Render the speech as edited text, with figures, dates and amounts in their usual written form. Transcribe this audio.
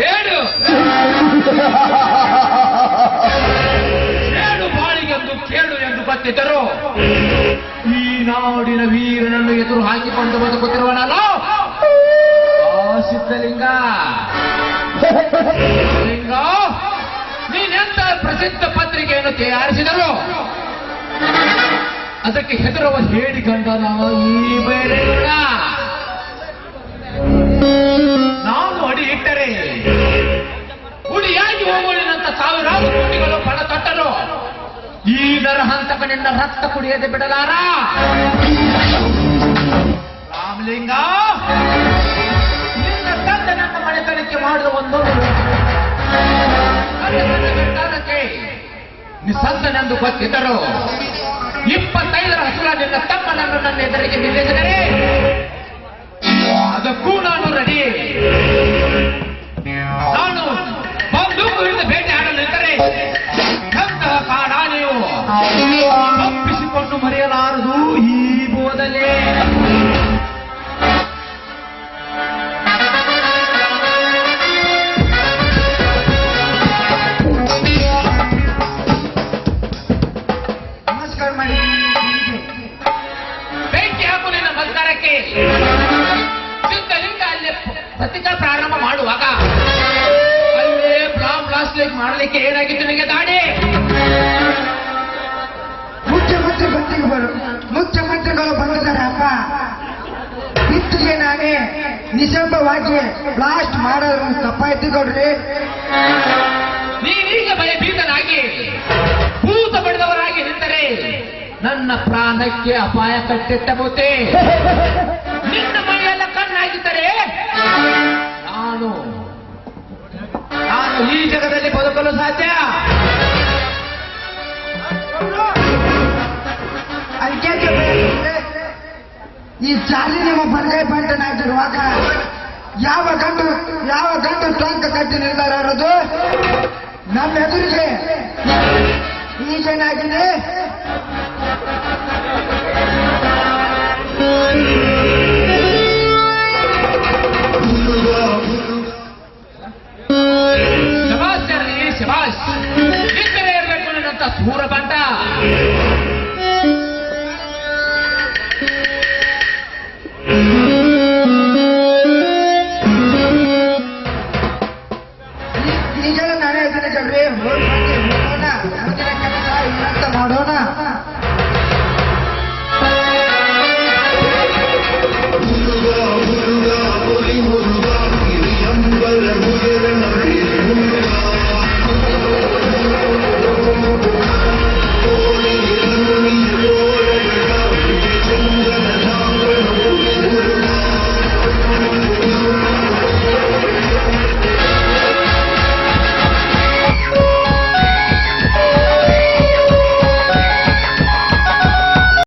ಹೇಳು ಹೇಳು ಬಾಳಿಗೆಂದು ಕೇಳು ಎಂದು ಗೊತ್ತಿದ್ದರು ಈ ನಾಡಿನ ವೀರನನ್ನು ಎದುರು ಹಾಕಿಕೊಂಡು ಬದುಕುತ್ತಿರುವನಲ್ಲ ಸಿದ್ಧಲಿಂಗ. ಲಿಂಗ, ನೀನೆಂತ ಪ್ರಸಿದ್ಧ ಪತ್ರಿಕೆಯನ್ನು ತಯಾರಿಸಿದರು ಅದಕ್ಕೆ ಹೆದರುವ ಹೇಳಿಕೊಂಡನ ಈ ಬೇರೆ ನಾನು ಅಡಿ ಇಟ್ಟರೆ ಉಡಿಯಾಗಿ ಹೋಗುವಳಿನಂತ ಸಾವಿರಾರು ಕೋಟಿಗಳು ಪಣ ತೊಟ್ಟರು ಈ ನರಹಂತಕನಿಂದ ರಕ್ತ ಕುಡಿಯದೆ ಬಿಡಲಾರ. ರಾಮಲಿಂಗ, ನಿನ್ನ ತಂದೆ ನನ್ನ ಮನೆತನಕ್ಕೆ ಮಾಡಿದ ಒಂದು ನಿಸ್ಸಂತನೆಂದು ಗೊತ್ತಿದ್ದರು 25ರ ಹಸುರ ನಿನ್ನ ತಮ್ಮನನ್ನು ನನ್ನ ಎದುರಿಗೆ ನಿಲ್ಲಿಸಿದರೆ ಅದಕ್ಕೂ ನಾನು ರೆಡಿ. ನಾನು ಬಂದೂಕಿನಿಂದ ಭೇಟಿ ಆಡಲಿದ್ದರೆ ಎಂತಹ ಕಾಡ ನೀವು ತಪ್ಪಿಸಿಕೊಂಡು ಮರೆಯಲಾರದು ಈ ಬೋಧನೆ. ಬೆಂಕಿ ಹಾಕು ನಿನ್ನ ಮತ್ಕಾರಕ್ಕೆ. ಸಿದ್ಧಲಿಂಗ ಅಲ್ಲಿ ಪ್ರತಿಕಾ ಪ್ರಾರಂಭ ಮಾಡುವಾಗ ಅಲ್ಲೇ ಬ್ಲಾಸ್ಟ್ ಮಾಡಲಿಕ್ಕೆ ಏನಾಗಿತ್ತು ನಿಮಗೆ ದಾಡಿ? ಮುಖ್ಯಮಂತ್ರಿಗಳು ಬಂದಿದ್ದಾರೆ ಅಪ್ಪ. ಇತ್ತಿಗೆ ನಾನೇ ನಿಶಬ್ದವಾಗಿ ಬ್ಲಾಸ್ಟ್ ಮಾಡೋದು ತಪ್ಪಾಯ್ತು ಕೊಡ್ರಿ. ನೀನೀಗ ಭಯಭೀತನಾಗಿ ಭೂತ ಪಡೆದವರಾಗಿ ನಿಂತರೆ ನನ್ನ ಪ್ರಾಣಕ್ಕೆ ಅಪಾಯ ಕಟ್ಟಿಟ್ಟಬಹುದೇ. ನಿನ್ನ ಮೈಯೆಲ್ಲ ಕಣ್ಣಾಗಿದ್ದರೆ ನಾನು ಈ ಜಗದಲ್ಲಿ ಬದುಕಲು ಸಾಧ್ಯ. ಅದಕ್ಕೆ ಈ ಜಾಲಿ ನಿಮ್ಮ ಬರ್ಗೈ ಬಂಟನಾಗಿರುವಾಗ ಯಾವ ಗಂಡು ಟೊಂಕ ಕಟ್ಟಿ ನಿರ್ಧಾರ ಇರೋದು ನಮ್ಮ ಎದುರಿಗೆ ಈಗೇನಾಗಿದೆ? ಶಬಾಷ್ ಜರ್ನಿ, ಶಬಾಷ್. ನಿಂತಲೇ ಇರಬೇಕು ನನ್ನಂತ ಸೂರ ಬಂಟ. ಈಗೆಲ್ಲ ನಾನೇ ಹೇಳ್ತೀನಿ ಕಣ್ರಿ, ಮುಂದಿನ ಕೆಲಸ ಇನ್ನಂತ ಮಾಡೋಣ.